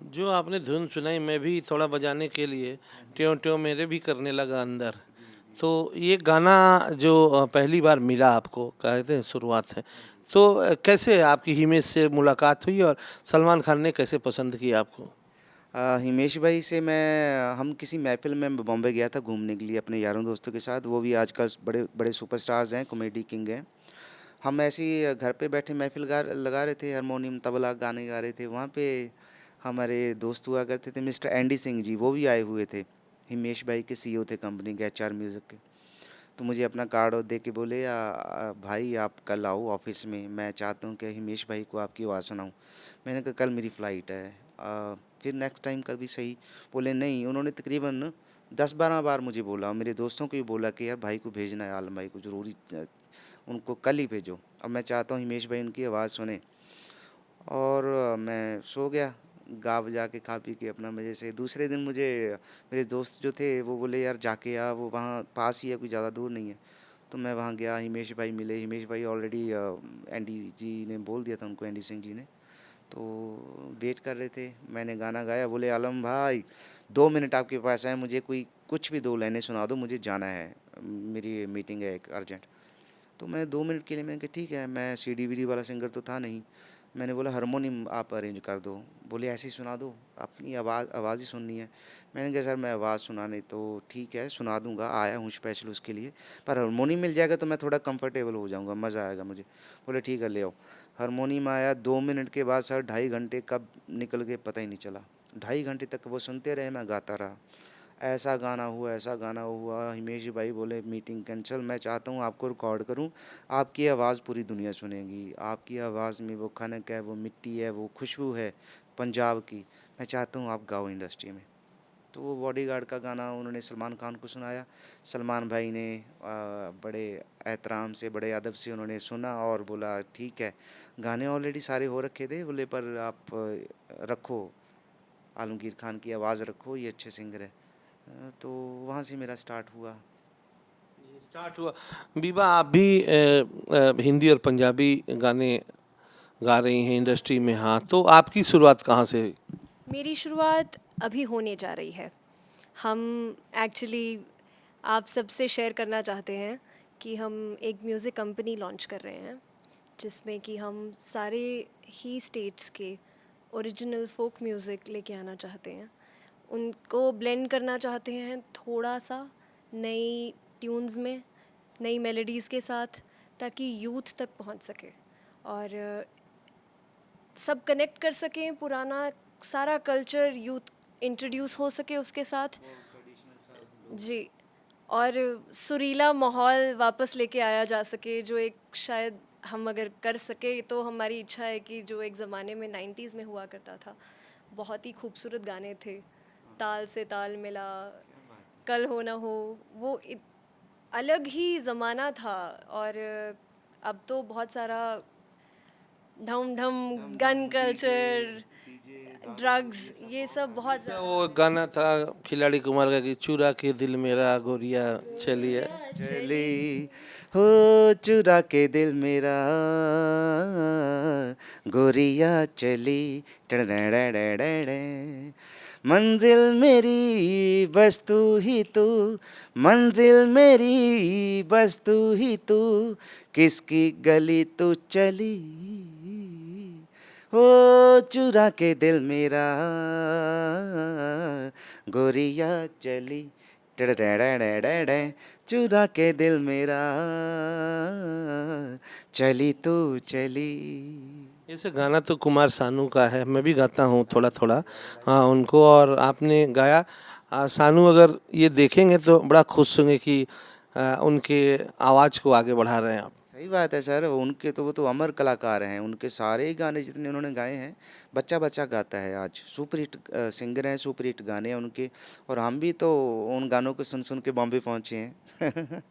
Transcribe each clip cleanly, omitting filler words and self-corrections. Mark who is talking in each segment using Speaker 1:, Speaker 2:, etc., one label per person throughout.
Speaker 1: जो आपने धुन सुनाई मैं भी थोड़ा बजाने के लिए ट्यों ट्यों मेरे भी करने लगा अंदर। तो ये गाना जो पहली बार मिला आपको कहते हैं शुरुआत है, तो कैसे आपकी हिमेश से मुलाकात हुई और सलमान खान ने कैसे पसंद किया आपको?
Speaker 2: हिमेश भाई से हम किसी महफ़िल में बॉम्बे गया था घूमने के लिए अपने यारों दोस्तों के साथ। वो भी आजकल बड़े बड़े सुपरस्टार्स हैं, कॉमेडी किंग हैं। हम ऐसे ही घर पे बैठे महफ़िल लगा रहे थे, हारमोनियम तबला गाने गा रहे थे। वहाँ पे हमारे दोस्त हुआ करते थे मिस्टर एंडी सिंह जी, वो भी आए हुए थे। हिमेश भाई के सीईओ थे कंपनी के, एचआर म्यूज़िक के। तो मुझे अपना कार्ड और दे के बोले, भाई आप कल आओ ऑफिस में, मैं चाहता हूँ कि हिमेश भाई को आपकी आवाज़ सुनाऊँ। मैंने कहा कल मेरी फ़्लाइट है, फिर नेक्स्ट टाइम कभी सही। बोले नहीं। उन्होंने तकरीबन 10-12 बार मुझे बोला, मेरे दोस्तों को भी बोला कि यार भाई को भेजना है, आलम भाई को ज़रूरी, उनको कल ही भेजो। अब मैं चाहता हूँ हिमेश भाई उनकी आवाज़ सुने। और मैं सो गया, गा बजा के खा पी के अपना मज़े से। दूसरे दिन मुझे मेरे दोस्त जो थे वो बोले यार जाके आ, वो वहाँ पास ही है, कोई ज़्यादा दूर नहीं है। तो मैं वहाँ गया, हिमेश भाई मिले। हिमेश भाई ऑलरेडी एंडी जी ने बोल दिया था उनको, एंडी सिंह जी ने। तो वेट कर रहे थे, मैंने गाना गाया। बोले आलम भाई 2 मिनट आपके पास है, मुझे कोई कुछ भी 2 लाइनें सुना दो, मुझे जाना है, मेरी मीटिंग है एक अर्जेंट। तो मैं 2 मिनट के लिए मैंने कहा ठीक है। मैं सीडी वीडी वाला सिंगर तो था नहीं। मैंने बोला हारमोनियम आप अरेंज कर दो। बोले ऐसे ही सुना दो, अपनी आवाज़ ही सुननी है। मैंने कहा सर मैं आवाज़ सुनाने तो ठीक है सुना दूंगा, आया हूँ स्पेशल उसके लिए, पर हारमोनियम मिल जाएगा तो मैं थोड़ा कंफर्टेबल हो जाऊँगा, मज़ा आएगा मुझे। बोले ठीक है ले आओ। हारमोनियम आया। 2 मिनट के बाद सर 2.5 घंटे कब निकल गए पता ही नहीं चला। 2.5 घंटे तक वो सुनते रहे, मैं गाता रहा। ऐसा गाना हुआ, ऐसा गाना हुआ। हिमेश भाई बोले मीटिंग कैंसिल, मैं चाहता हूँ आपको रिकॉर्ड करूँ, आपकी आवाज़ पूरी दुनिया सुनेगी। आपकी आवाज़ में वो खनक है, वो मिट्टी है, वो खुशबू है पंजाब की। मैं चाहता हूँ आप गाओ इंडस्ट्री में। तो वो बॉडीगार्ड का गाना उन्होंने सलमान खान को सुनाया। सलमान भाई ने बड़े एहतराम से, बड़े अदब से उन्होंने सुना और बोला ठीक है। गाने ऑलरेडी सारे हो रखे थे। बोले पर आप रखो, आलमगीर खान की आवाज़ रखो, ये अच्छे सिंगर है। तो वहाँ से मेरा स्टार्ट हुआ।
Speaker 1: स्टार्ट हुआ। बीबा आप भी हिंदी और पंजाबी गाने गा रही हैं इंडस्ट्री में, हाँ, तो आपकी शुरुआत कहाँ से हुई?
Speaker 3: मेरी शुरुआत अभी होने जा रही है। हम एक्चुअली आप सबसे शेयर करना चाहते हैं कि हम एक म्यूज़िक कंपनी लॉन्च कर रहे हैं, जिसमें कि हम सारे ही स्टेट्स के ओरिजिनल फोक म्यूज़िक लेके आना चाहते हैं। उनको ब्लेंड करना चाहते हैं थोड़ा सा नई ट्यून्स में, नई मेलोडीज़ के साथ, ताकि यूथ तक पहुंच सके और सब कनेक्ट कर सकें। पुराना सारा कल्चर यूथ इंट्रोड्यूस हो सके उसके साथ जी, और सुरीला माहौल वापस लेके आया जा सके, जो एक शायद हम अगर कर सके तो हमारी इच्छा है कि जो एक ज़माने में 90s में हुआ करता था, बहुत ही खूबसूरत गाने थे, ताल से ताल मिला, कल हो ना हो, वो अलग ही ज़माना था। और अब तो बहुत सारा ढम ढम गन कल्चर, ड्रग्स, ये सब बहुत
Speaker 1: अच्छा,
Speaker 3: ज़्यादा।
Speaker 1: वो गाना था खिलाड़ी कुमार का कि चुरा के दिल मेरा गोरिया चलिए।
Speaker 2: चली हो चुरा के दिल मेरा गोरिया चली, टड़ड़ड़ड़ड़ड़े। मंजिल मेरी बस तू ही तू, मंजिल मेरी बस तू ही तू, किसकी गली तू चली हो चुरा के दिल मेरा गोरिया चली, टड़ड़ड़ड़ड़ड़े। चुरा के दिल मेरा चली तू चली।
Speaker 1: ऐसे गाना तो कुमार सानू का है, मैं भी गाता हूँ थोड़ा थोड़ा, हाँ, उनको। और आपने गाया। सानू अगर ये देखेंगे तो बड़ा खुश होंगे कि उनके आवाज़ को आगे बढ़ा रहे हैं आप।
Speaker 2: सही बात है सर, उनके तो वो तो अमर कलाकार हैं। उनके सारे ही गाने जितने उन्होंने गाए हैं, बच्चा बच्चा गाता है आज। सुपर हिट सिंगर हैं, सुपर हिट गाने हैं उनके। और हम भी तो उन गानों को सुन सुन के बॉम्बे पहुँचे हैं।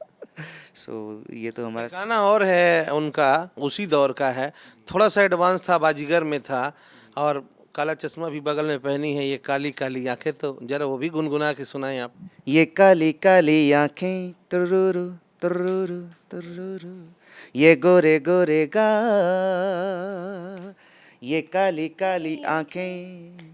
Speaker 2: सो ये तो हमारा।
Speaker 1: गाना और है उनका, उसी दौर का है, थोड़ा सा एडवांस था, बाजीगर में था, और काला चश्मा भी बगल में पहनी है, ये काली काली आंखें, तो जरा वो भी गुनगुना के सुनाएं आप।
Speaker 2: ये काली काली आंखें तुरुरु तुरुरु तुरुरु, ये गोरे गोरे गाल, ये काली काली आंखें,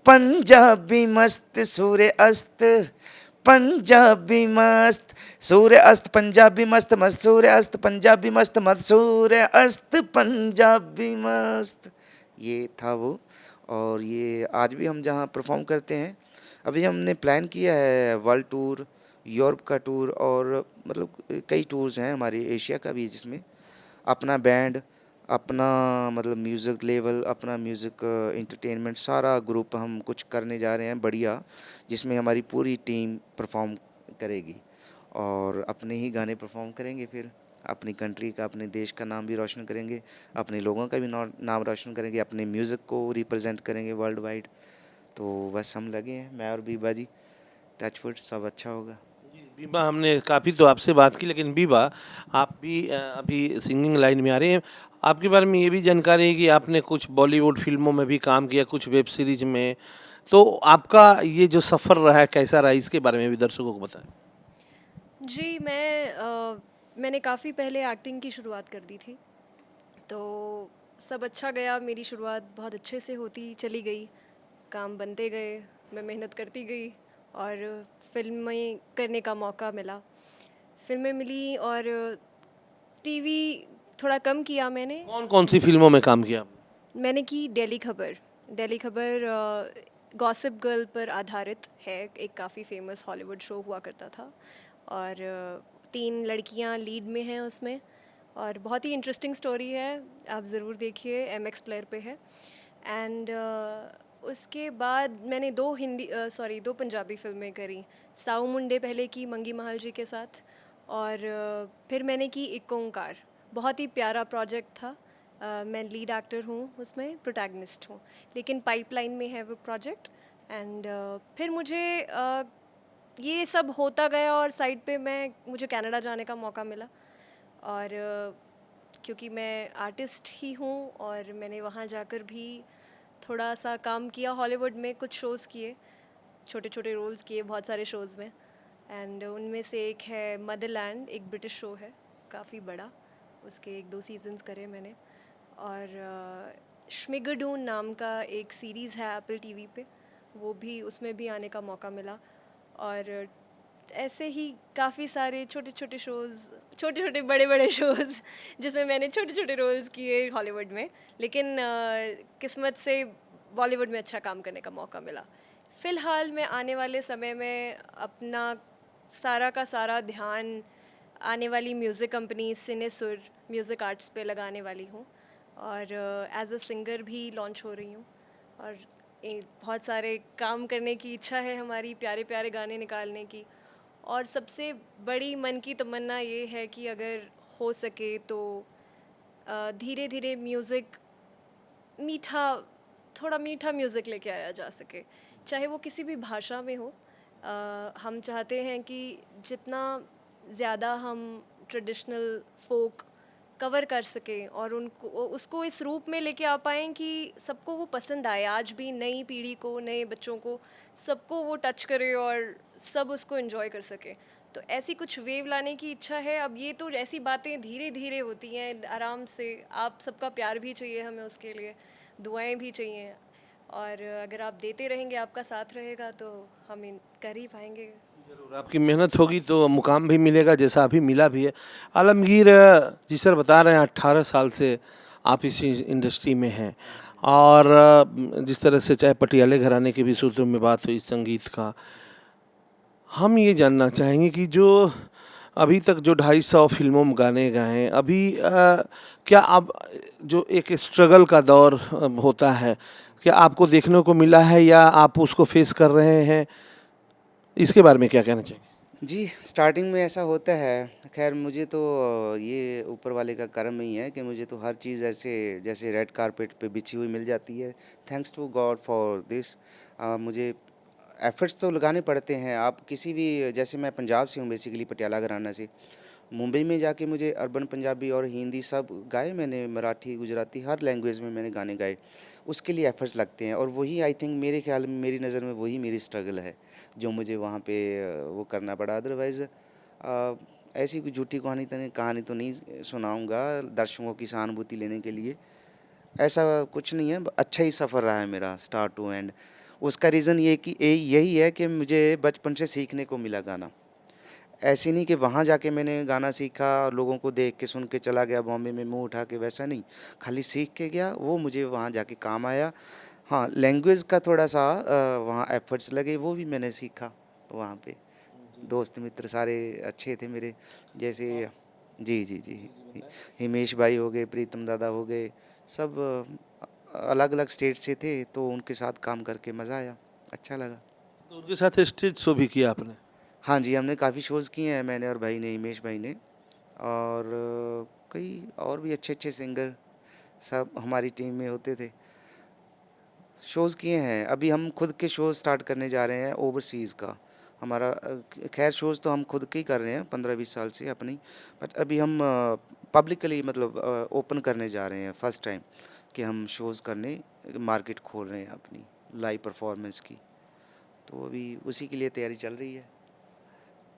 Speaker 2: पंजाबी मस्त सूर्य अस्त, पंजाबी मस्त सूर्य अस्त, पंजाबी मस्त मस्त सूर्य अस्त, पंजाबी मस्त मस्त सूर्य अस्त, पंजाबी मस्त। ये था वो। और ये आज भी हम जहाँ परफॉर्म करते हैं, अभी हमने प्लान किया है वर्ल्ड टूर, यूरोप का टूर, और मतलब कई टूर्स हैं हमारे, एशिया का भी, जिसमें अपना बैंड, अपना मतलब म्यूज़िक लेवल, अपना म्यूज़िक एंटरटेनमेंट, सारा ग्रुप हम कुछ करने जा रहे हैं बढ़िया, जिसमें हमारी पूरी टीम परफॉर्म करेगी और अपने ही गाने परफॉर्म करेंगे। फिर अपनी कंट्री का, अपने देश का नाम भी रोशन करेंगे, अपने लोगों का भी नाम रोशन करेंगे, अपने म्यूज़िक को रिप्रेजेंट करेंगे वर्ल्ड वाइड। तो बस हम लगे हैं, मैं और बीबा जी, टचवुड सब अच्छा होगा।
Speaker 1: बीबा, हमने काफ़ी तो आपसे बात की, लेकिन बीबा आप भी अभी सिंगिंग लाइन में आ रहे हैं। आपके बारे में ये भी जानकारी है कि आपने कुछ बॉलीवुड फिल्मों में भी काम किया, कुछ वेब सीरीज में। तो आपका ये जो सफ़र रहा है कैसा रहा, इसके बारे में भी दर्शकों को बताएं।
Speaker 3: जी, मैंने काफ़ी पहले एक्टिंग की शुरुआत कर दी थी, तो सब अच्छा गया, मेरी शुरुआत बहुत अच्छे से होती चली गई, काम बनते गए, मैं मेहनत करती गई और फिल्में करने का मौका मिला। फिल्में मिली और टीवी थोड़ा कम किया मैंने।
Speaker 1: कौन कौन सी फिल्मों में काम किया आपने?
Speaker 3: मैंने की डेली खबर। डेली खबर गॉसिप गर्ल पर आधारित है, एक काफ़ी फेमस हॉलीवुड शो हुआ करता था, और 3 लड़कियां लीड में हैं उसमें, और बहुत ही इंटरेस्टिंग स्टोरी है, आप ज़रूर देखिए, MX प्लेयर पे है। एंड उसके बाद मैंने 2 पंजाबी फिल्में करी। साऊ मुंडे पहले की मंगी महल जी के साथ, और फिर मैंने की एक ओंकार, बहुत ही प्यारा प्रोजेक्ट था। मैं लीड एक्टर हूँ उसमें, प्रोटैगनिस्ट हूँ, लेकिन पाइपलाइन में है वो प्रोजेक्ट। एंड फिर मुझे ये सब होता गया और साइड पे मुझे कनाडा जाने का मौका मिला, और क्योंकि मैं आर्टिस्ट ही हूँ, और मैंने वहाँ जाकर भी थोड़ा सा काम किया, हॉलीवुड में कुछ शोज़ किए, छोटे छोटे रोल्स किए बहुत सारे शोज़ में। एंड उनमें से एक है मदरलैंड, एक ब्रिटिश शो है काफ़ी बड़ा, उसके 1-2 सीजन्स करे मैंने। और श्मिगडून नाम का एक सीरीज़ है एप्पल टीवी पे, वो भी, उसमें भी आने का मौका मिला। और ऐसे ही काफ़ी सारे छोटे छोटे शोज़, छोटे छोटे बड़े बड़े शोज़ जिसमें मैंने छोटे छोटे रोल्स किए हॉलीवुड में, लेकिन किस्मत से बॉलीवुड में अच्छा काम करने का मौका मिला। फ़िलहाल मैं आने वाले समय में अपना सारा का सारा ध्यान आने वाली म्यूज़िक कंपनी सिनेसुर म्यूज़िक आर्ट्स पे लगाने वाली हूँ, और एज अ सिंगर भी लॉन्च हो रही हूँ, और बहुत सारे काम करने की इच्छा है हमारी, प्यारे प्यारे गाने निकालने की। और सबसे बड़ी मन की तमन्ना ये है कि अगर हो सके तो धीरे धीरे म्यूज़िक मीठा, थोड़ा मीठा म्यूज़िक लेके आया जा सके, चाहे वो किसी भी भाषा में हो। हम चाहते हैं कि जितना ज़्यादा हम ट्रेडिशनल फोक कवर कर सकें और उनको उसको इस रूप में लेके आ पाएँ कि सबको वो पसंद आए, आज भी नई पीढ़ी को, नए बच्चों को, सबको वो टच करे और सब उसको एंजॉय कर सके। तो ऐसी कुछ वेव लाने की इच्छा है। अब ये तो ऐसी बातें धीरे धीरे होती हैं, आराम से। आप सबका प्यार भी चाहिए हमें, उसके लिए दुआएं भी चाहिए, और अगर आप देते रहेंगे, आपका साथ रहेगा, तो हम कर ही पाएंगे।
Speaker 1: जरूर, आपकी मेहनत होगी तो मुकाम भी मिलेगा, जैसा अभी मिला भी है। आलमगीर जी सर बता रहे हैं 18 साल से आप इसी इंडस्ट्री में हैं, और जिस तरह से चाहे पटियाले घराने के भी सूत्रों में बात हुई संगीत का, हम ये जानना चाहेंगे कि जो अभी तक जो 250 फिल्मों में गाने गाए, अभी क्या आप जो एक स्ट्रगल का दौर होता है, क्या आपको देखने को मिला है या आप उसको फेस कर रहे हैं, इसके बारे में क्या कहना चाहिए?
Speaker 2: जी, स्टार्टिंग में ऐसा होता है। खैर मुझे तो ये ऊपर वाले का करम ही है कि मुझे तो हर चीज़ ऐसे जैसे रेड कारपेट पे बिछी हुई मिल जाती है। Thanks to God for this. मुझे एफ़र्ट्स तो लगाने पड़ते हैं। आप किसी भी, जैसे मैं पंजाब से हूँ बेसिकली, पटियाला घराना से। मुंबई में जाके मुझे अर्बन पंजाबी और हिंदी सब गाए मैंने, मराठी, गुजराती, हर लैंग्वेज में मैंने गाने गाए। उसके लिए एफ़र्ट्स लगते हैं, और वही आई थिंक मेरे ख़्याल में, मेरी नज़र में वही मेरी स्ट्रगल है जो मुझे वहाँ पे वो करना पड़ा। अदरवाइज़ ऐसी कोई झूठी कहानी तो नहीं सुनाऊँगा दर्शकों की सहानुभूति लेने के लिए। ऐसा कुछ नहीं है, अच्छा ही सफ़र रहा है मेरा स्टार्ट टू एंड। उसका रीज़न ये कि यही है कि मुझे बचपन से सीखने को मिला गाना। ऐसे नहीं कि वहाँ जाके मैंने गाना सीखा और लोगों को देख के सुन के चला गया बॉम्बे में मुँह उठा के, वैसा नहीं। खाली सीख के गया, वो मुझे वहाँ जाके काम आया। हाँ, लैंग्वेज का थोड़ा-सा वहाँ एफ़र्ट्स लगे, वो भी मैंने सीखा वहाँ पे। दोस्त मित्र सारे अच्छे थे मेरे, जैसे जी, जी, जी। हिमेश भाई हो गए, प्रीतम दादा हो गए, सब अलग-अलग स्टेट से थे, तो उनके साथ काम करके मज़ा आया, अच्छा लगा।
Speaker 1: तो उनके साथ स्टेज शो भी किया आपने?
Speaker 2: हाँ जी, हमने काफ़ी शोज़ किए हैं, मैंने और भाई ने, हिमेश भाई ने, और कई और भी अच्छे-अच्छे सिंगर सब हमारी टीम में होते थे। शोज़ किए हैं, अभी हम खुद के शोज़ स्टार्ट करने जा रहे हैं ओवरसीज़ का। हमारा खैर शोज़ तो हम खुद के ही कर रहे हैं 15-20 साल से अपनी, बट अभी हम पब्लिकली मतलब ओपन करने जा रहे हैं फर्स्ट टाइम कि हम शोज़ करने मार्केट खोल रहे हैं अपनी लाइव परफॉर्मेंस की। तो अभी उसी के लिए तैयारी चल रही है।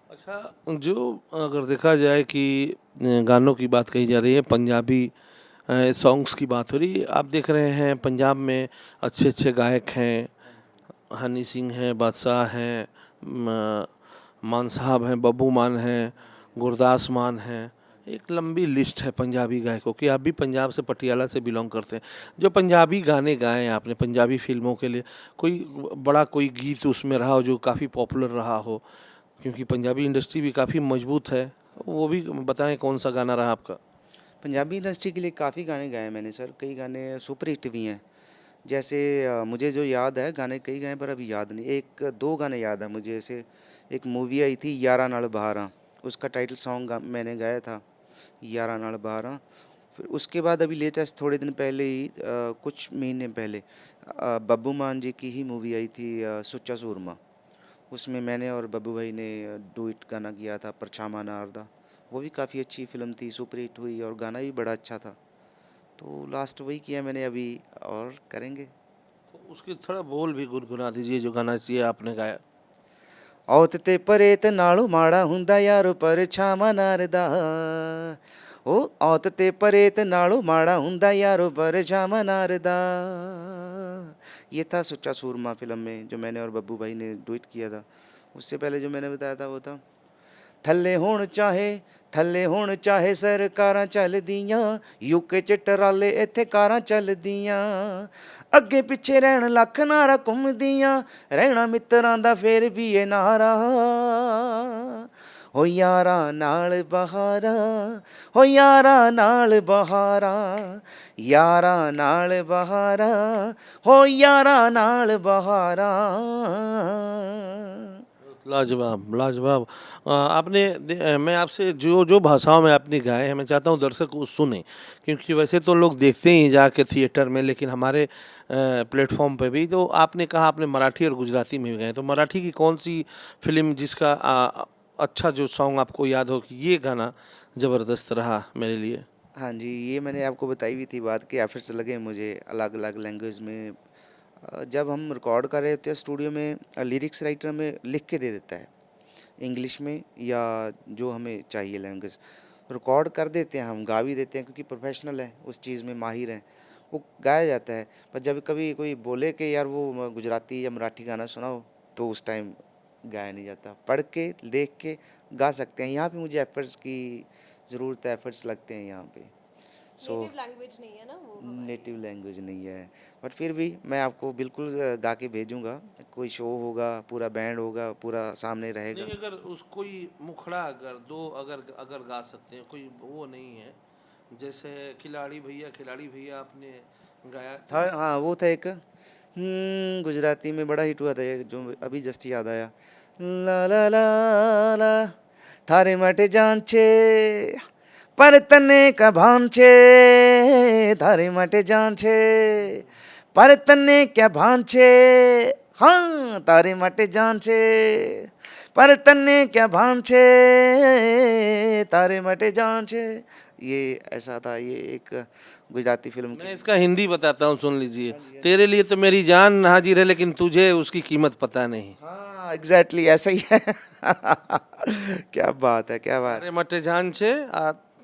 Speaker 1: अच्छा, जो अगर देखा जाए कि गानों की बात कही जा रही है, पंजाबी सॉन्ग्स की बात हो रही है, आप देख रहे हैं पंजाब में अच्छे-अच्छे गायक हैं, हनी सिंह हैं, बादशाह हैं, मान साहब हैं, बब्बू मान हैं, गुरदास मान हैं। एक लंबी लिस्ट है पंजाबी गायकों की। आप भी पंजाब से, पटियाला से बिलोंग करते हैं। जो पंजाबी गाने गाए आपने पंजाबी फ़िल्मों के लिए, कोई बड़ा कोई गीत उसमें रहा हो जो काफ़ी पॉपुलर रहा हो? क्योंकि पंजाबी इंडस्ट्री भी काफ़ी मजबूत है, वो भी बताएं कौन सा गाना रहा आपका?
Speaker 2: पंजाबी इंडस्ट्री के लिए काफ़ी गाने गाए मैंने सर, कई गाने सुपर हिट भी हैं। जैसे मुझे जो याद है, गाने कई गाए पर अभी याद नहीं, 1-2 गाने याद है मुझे। जैसे एक मूवी आई थी यारा नाल बहारा, उसका टाइटल सॉन्ग मैंने गाया था, यारा नाल बहारा। फिर उसके बाद अभी लेटेस्ट थोड़े दिन पहले ही कुछ महीने पहले बब्बू मान जी की ही मूवी आई थी सुच्चा सूरमा, उसमें मैंने और बब्बू भाई ने डुएट गाना किया था, परछामा नारदा। वो भी काफ़ी अच्छी फ़िल्म थी, सुपर हिट हुई और गाना भी बड़ा अच्छा था। तो लास्ट वही किया मैंने अभी, और करेंगे।
Speaker 1: तो उसके थोड़ा बोल भी गुनगुना दीजिए जो गाना चाहिए आपने गाया।
Speaker 2: औत ते परेत नालों माड़ा हुंदा यारो परछामा नारदा, ओ औत ते परेत नालों माड़ा हुंदा यारो परछामा नारदा। ये था सुच्चा सूरमा फिल्म में जो मैंने और बब्बू भाई ने डुएट किया था। उससे पहले जो मैंने बताया था वो था थल्ले होण चाहे सरकारां चलदियां, यूके च टराले इत्थे कारां चलदियां, अगे पिछे रहण लख नारा घुमदियां, रहना मित्रां दा फेर भी ए नारा, हो यारा नाल बहारा, हो यारा नाल बहारा, यारा नाल बहारा, हो यारा नाल बहारा।
Speaker 1: लाजवाब, लाजवाब। मैं आपसे जो जो भाषाओं में आपने गाए हैं, मैं चाहता हूँ दर्शक वो सुने, क्योंकि वैसे तो लोग देखते ही जाके थिएटर में, लेकिन हमारे प्लेटफॉर्म पे भी। तो आपने कहा आपने मराठी और गुजराती में भी गाए, तो मराठी की कौन सी फिल्म जिसका अच्छा जो सॉन्ग आपको याद हो कि ये गाना ज़बरदस्त रहा मेरे लिए?
Speaker 2: हाँ जी, ये मैंने आपको बताई भी थी बात कि एफर्ट्स लगे मुझे अलग-अलग लैंग्वेज में। जब हम रिकॉर्ड कर रहे होते हैं स्टूडियो में, लिरिक्स राइटर हमें लिख के दे देता है इंग्लिश में या जो हमें चाहिए लैंग्वेज, रिकॉर्ड कर देते हैं, हम गा भी देते हैं क्योंकि प्रोफेशनल है, उस चीज़ में माहिर हैं, वो गाया जाता है। पर जब कभी कोई बोले कि यार वो गुजराती या मराठी गाना सुनाओ, तो उस टाइम गाया नहीं जाता। पढ़ के, देख के गा सकते हैं। यहाँ पे मुझे एफर्ट्स की ज़रूरत है, एफर्ट्स लगते हैं यहाँ पे। सो
Speaker 3: नेटिव लैंग्वेज नहीं है ना वो हमारी।
Speaker 2: नेटिव लैंग्वेज नहीं है, बट फिर भी मैं आपको बिल्कुल गा के भेजूंगा। कोई शो होगा, पूरा बैंड होगा, पूरा सामने रहेगा।
Speaker 1: नहीं, अगर उस कोई मुखड़ा अगर दो अगर अगर गा सकते हैं, कोई वो नहीं है, जैसे खिलाड़ी भैया आपने गाया तो
Speaker 2: था, हाँ वो था एक गुजराती में बड़ा हिट हुआ था ये, जो अभी जस्ट याद आया। ला ला ला ला थारे माटे जान छे पर तने का भान छे, थारे माटे जान छे पर तने क्या भान छे, हाँ तारे माटे जान छे पर तने क्या भान छे, तारे माटे जान छे। ये ऐसा था, ये एक गुजराती फिल्म
Speaker 1: मैं
Speaker 2: की।
Speaker 1: इसका हिंदी बताता हूँ, सुन लीजिए। तेरे लिए तो मेरी जान हाजिर है, लेकिन तुझे उसकी कीमत पता नहीं।
Speaker 2: हाँ एग्जैक्टली ऐसा ही है। क्या बात है, क्या बात।
Speaker 1: अरे मटे जान छे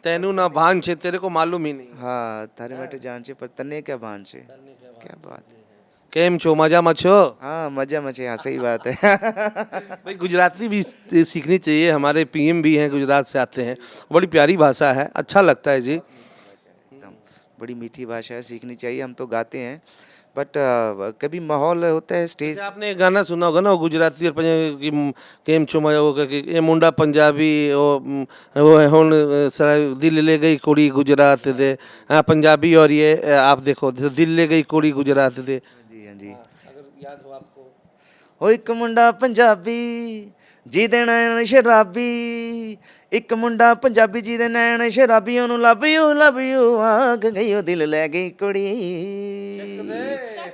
Speaker 1: तेनू ना भान छे, तेरे को मालूम ही नहीं।
Speaker 2: हाँ थारे माटे जान छे पर तने क्या भान छे, क्या बात है।
Speaker 1: केम छो मजा मचो।
Speaker 2: हाँ मजा मचे, हाँ सही बात है।
Speaker 1: भाई गुजराती भी सीखनी चाहिए, हमारे पीएम भी हैं गुजरात से आते हैं, बड़ी प्यारी भाषा है, अच्छा लगता है जी।
Speaker 2: एकदम बड़ी मीठी भाषा है, सीखनी चाहिए। हम तो गाते हैं बट कभी माहौल होता है स्टेज।
Speaker 1: जैसे आपने एक गाना सुना होगा ना, वो गुजराती और पंजाबी की केम छो मजा, वो कि ये मुंडा पंजाबी वो है हुन सारा दिल ले गई कुड़ी गुजरात दे। हाँ पंजाबी, और ये आप देखो दिल ले गई कुड़ी गुजरात दे।
Speaker 2: हाँ जी, हाँ जी।
Speaker 1: अगर याद हो आपको।
Speaker 2: ओ एक मुंडा पंजाबी ਜਿਹਦੇ ਨੈਣ ਸ਼ਰਾਬੀ, ਇੱਕ ਮੁੰਡਾ ਪੰਜਾਬੀ ਜਿਹਦੇ ਨੈਣ ਸ਼ਰਾਬੀ, ਉਹਨੂੰ ਲੱਭ ਯੂ ਆਗ ਗਈ, ਉਹ ਦਿਲ ਲੈ ਗਈ ਕੁੜੀ,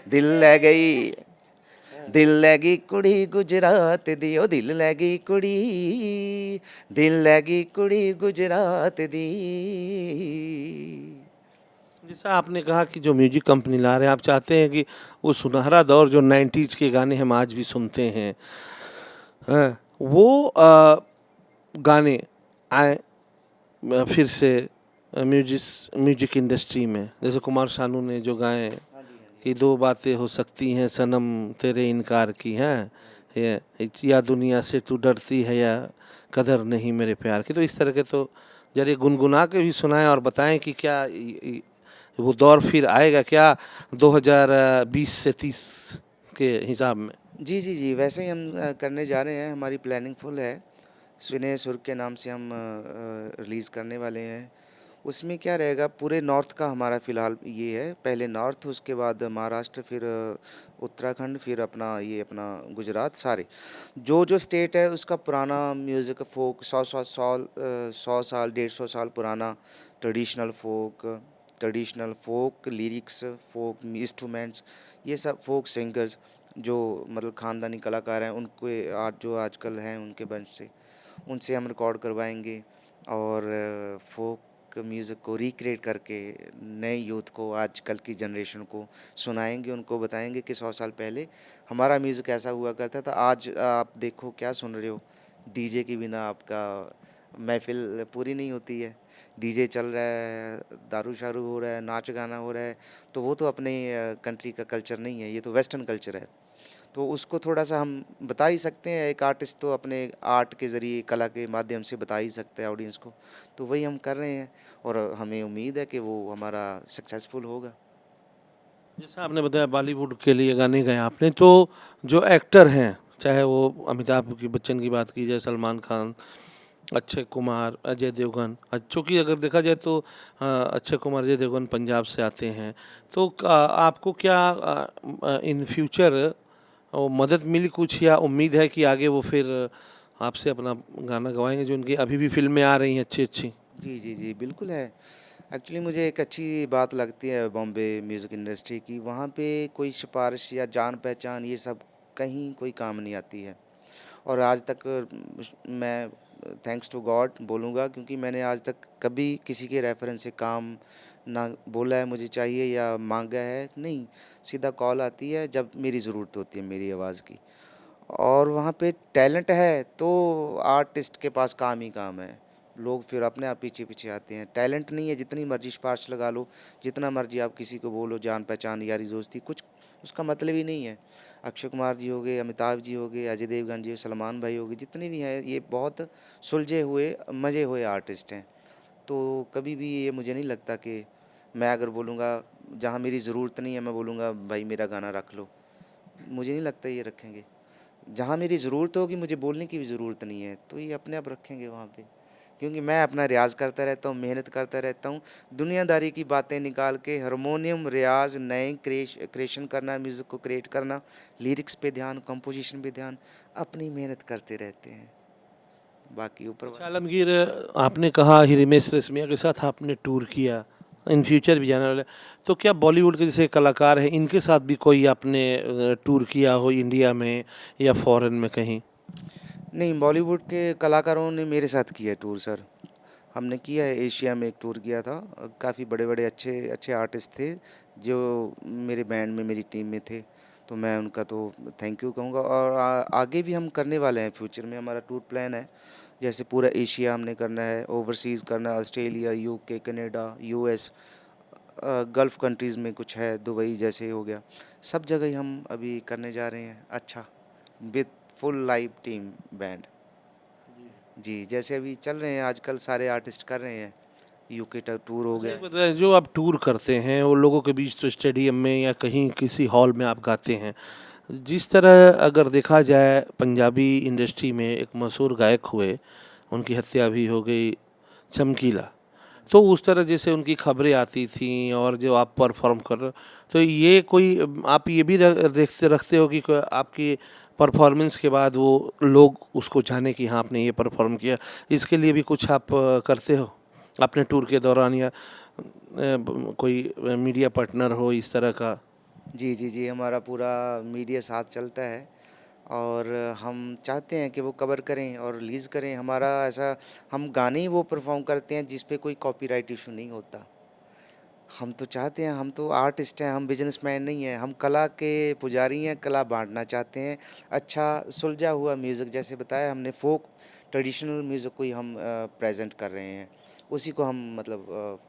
Speaker 2: ਦਿਲ ਲੈ ਗਈ, ਦਿਲ ਲੈ ਗਈ ਕੁੜੀ ਗੁਜਰਾਤ ਦੀ, ਉਹ ਦਿਲ ਲੈ ਗਈ ਕੁੜੀ, ਦਿਲ ਲੈ ਗਈ ਕੁੜੀ ਗੁਜਰਾਤ ਦੀ।
Speaker 1: जैसा आपने कहा कि जो म्यूजिक कंपनी ला रहे हैं, आप चाहते हैं कि वो सुनहरा दौर जो 90s के गाने हम आज भी सुनते हैं, हाँ, वो गाने आए फिर से म्यूजिक इंडस्ट्री में। जैसे कुमार शानू ने जो गाए कि दो बातें हो सकती हैं सनम तेरे इनकार की, हैं या दुनिया से तू डरती है या कदर नहीं मेरे प्यार की। तो इस तरह के तो जरिए गुनगुना के भी सुनाएं और बताएं कि क्या वो दौर फिर आएगा क्या 2020 से 30 के हिसाब में।
Speaker 2: जी जी जी, वैसे ही हम करने जा रहे हैं, हमारी प्लानिंग फुल है। स्नेह सुर के नाम से हम रिलीज़ करने वाले हैं। उसमें क्या रहेगा, पूरे नॉर्थ का हमारा फ़िलहाल ये है, पहले नॉर्थ, उसके बाद महाराष्ट्र, फिर उत्तराखंड, फिर अपना ये अपना गुजरात, सारे जो जो स्टेट है उसका पुराना म्यूज़िक फोक 100 साल 150 साल पुराना ट्रेडिशनल फोक लिरिक्स, फोक इंस्ट्रूमेंट्स, ये सब फोक सिंगर्स जो मतलब ख़ानदानी कलाकार हैं, उनके आज जो आजकल हैं उनके बंच से, उनसे हम रिकॉर्ड करवाएंगे और फोक म्यूज़िक को रिक्रिएट करके नए यूथ को, आजकल की जनरेशन को सुनाएंगे, उनको बताएंगे कि 100 साल पहले हमारा म्यूज़िक ऐसा हुआ करता था। आज आप देखो क्या सुन रहे हो, डीजे के बिना आपका महफ़िल पूरी नहीं होती है। डीजे चल रहा है, दारू शारू हो रहा है, नाच गाना हो रहा है, तो वो तो अपने कंट्री का कल्चर नहीं है, ये तो वेस्टर्न कल्चर है। तो उसको थोड़ा सा हम बता ही सकते हैं, एक आर्टिस्ट तो अपने आर्ट के ज़रिए, कला के माध्यम से बता ही सकते हैं ऑडियंस को। तो वही हम कर रहे हैं और हमें उम्मीद है कि वो हमारा सक्सेसफुल होगा।
Speaker 1: जैसा आपने बताया बॉलीवुड के लिए गाने गाए आपने, तो जो एक्टर हैं, चाहे वो अमिताभ की बच्चन की बात की जाए, सलमान खान, अक्षय कुमार, अजय देवगन, चूँकि अगर देखा जाए तो अक्षय कुमार, अजय देवगन पंजाब से आते हैं, तो आपको क्या इन फ्यूचर वो मदद मिली कुछ, या उम्मीद है कि आगे वो फिर आपसे अपना गाना गवाएंगे, जो उनकी अभी भी फिल्में आ रही हैं अच्छी अच्छी।
Speaker 2: जी जी जी, बिल्कुल है। एक्चुअली मुझे एक अच्छी बात लगती है बॉम्बे म्यूज़िक इंडस्ट्री की, वहाँ पे कोई सिफारिश या जान पहचान ये सब कहीं कोई काम नहीं आती है। और आज तक मैं थैंक्स टू गॉड बोलूँगा, क्योंकि मैंने आज तक कभी किसी के रेफरेंस से काम ना बोला है मुझे चाहिए या मांगा है, नहीं। सीधा कॉल आती है जब मेरी ज़रूरत होती है मेरी आवाज़ की, और वहाँ पे टैलेंट है तो आर्टिस्ट के पास काम ही काम है। लोग फिर अपने आप पीछे पीछे आते हैं। टैलेंट नहीं है, जितनी मर्जी सिफारिश लगा लो, जितना मर्जी आप किसी को बोलो, जान पहचान यारी दोस्ती, कुछ उसका मतलब ही नहीं है। अक्षय कुमार जी हो गए, अमिताभ जी हो गए, अजय देवगन जी, सलमान भाई हो गए, जितने भी हैं, ये बहुत सुलझे हुए मज़े हुए आर्टिस्ट हैं। तो कभी भी ये मुझे नहीं लगता कि मैं अगर बोलूँगा जहाँ मेरी ज़रूरत नहीं है, मैं बोलूँगा भाई मेरा गाना रख लो, मुझे नहीं लगता ये रखेंगे। जहाँ मेरी ज़रूरत होगी, मुझे बोलने की भी ज़रूरत नहीं है, तो ये अपने आप रखेंगे वहाँ पे, क्योंकि मैं अपना रियाज़ करता रहता हूँ, मेहनत करता रहता हूँ। दुनियादारी की बातें निकाल के हारमोनियम रियाज़, नए क्रिएशन करना, म्यूज़िक को क्रिएट करना, लिरिक्स पे ध्यान, कंपोजिशन पे ध्यान, अपनी मेहनत करते रहते हैं, बाकी ऊपर
Speaker 1: अच्छा आलमगीर, आपने कहा हिमेश रेशमिया के साथ आपने टूर किया, इन फ्यूचर भी जाने वाला है, तो क्या बॉलीवुड के जैसे कलाकार हैं इनके साथ भी कोई आपने टूर किया हो इंडिया में या फॉरेन में कहीं?
Speaker 2: नहीं, बॉलीवुड के कलाकारों ने मेरे साथ किया है टूर सर। हमने किया है, एशिया में एक टूर किया था। काफ़ी बड़े बड़े अच्छे अच्छे आर्टिस्ट थे जो मेरे बैंड में, मेरी टीम में थे, तो मैं उनका तो थैंक यू कहूँगा। और आगे भी हम करने वाले हैं, फ्यूचर में हमारा टूर प्लान है। जैसे पूरा एशिया हमने करना है, ओवरसीज़ करना है, Australia, UK, Canada, US, gulf countries में कुछ है, दुबई जैसे हो गया, सब जगह ही हम अभी करने जा रहे हैं अच्छा, with full live team band. जी, जैसे अभी चल रहे हैं आजकल सारे आर्टिस्ट कर रहे हैं, यूके टूर हो
Speaker 1: अच्छा,
Speaker 2: गया।
Speaker 1: एक बताइए, जो आप टूर करते हैं वो लोगों के बीच तो स्टेडियम में या कहीं किसी हॉल में आप गाते हैं, जिस तरह अगर देखा जाए पंजाबी इंडस्ट्री में एक मशहूर गायक हुए, उनकी हत्या भी हो गई, चमकीला, तो उस तरह जैसे उनकी खबरें आती थीं और जो आप परफॉर्म कर रहे हो, तो ये कोई आप ये भी देखते रखते हो कि आपकी परफॉर्मेंस के बाद वो लोग उसको जाने कि हाँ आपने ये परफॉर्म किया, इसके लिए भी कुछ आप करते हो अपने टूर के दौरान, या कोई मीडिया पार्टनर हो इस तरह का?
Speaker 2: जी, जी, जी, हमारा पूरा मीडिया साथ चलता है और हम चाहते हैं कि वो कवर करें और रिलीज़ करें। हमारा ऐसा, हम गाने ही वो परफ़ॉर्म करते हैं जिस पे कोई कॉपीराइट इश्यू नहीं होता। हम तो चाहते हैं, हम तो आर्टिस्ट हैं, हम बिजनेसमैन नहीं हैं, हम कला के पुजारी हैं, कला बांटना चाहते हैं। अच्छा सुलझा हुआ म्यूज़िक, जैसे बताया हमने, फोक ट्रेडिशनल म्यूज़िक को ही हम प्रेजेंट कर रहे हैं, उसी को हम मतलब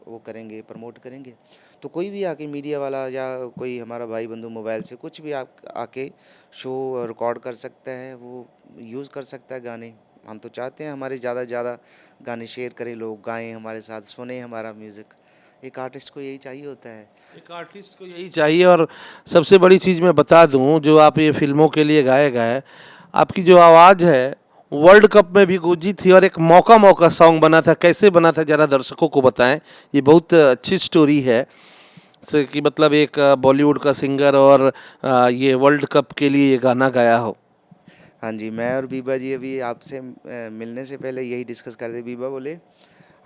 Speaker 2: वो करेंगे, प्रमोट करेंगे। तो कोई भी आके मीडिया वाला या कोई हमारा भाई बंधु मोबाइल से कुछ भी आप आके शो रिकॉर्ड कर सकता है, वो यूज़ कर सकता है गाने। हम तो चाहते हैं हमारे ज़्यादा से ज़्यादा गाने शेयर करें, लोग गाएं हमारे साथ, सुने हमारा म्यूज़िक। एक आर्टिस्ट को यही चाहिए होता है।
Speaker 1: एक आर्टिस्ट को यही चाहिए। और सबसे बड़ी चीज़ मैं बता दूं, जो आप ये फिल्मों के लिए गाए गए, आपकी जो आवाज़ है वर्ल्ड कप में भी गूंजी थी और एक मौका मौका सॉन्ग बना था, कैसे बना था ज़रा दर्शकों को बताएं। ये बहुत अच्छी स्टोरी है से कि मतलब एक बॉलीवुड का सिंगर और ये वर्ल्ड कप के लिए ये गाना गाया हो।
Speaker 2: हाँ जी, मैं और बीबा जी अभी आपसे मिलने से पहले यही डिस्कस कर रहे थे। बीबा बोले,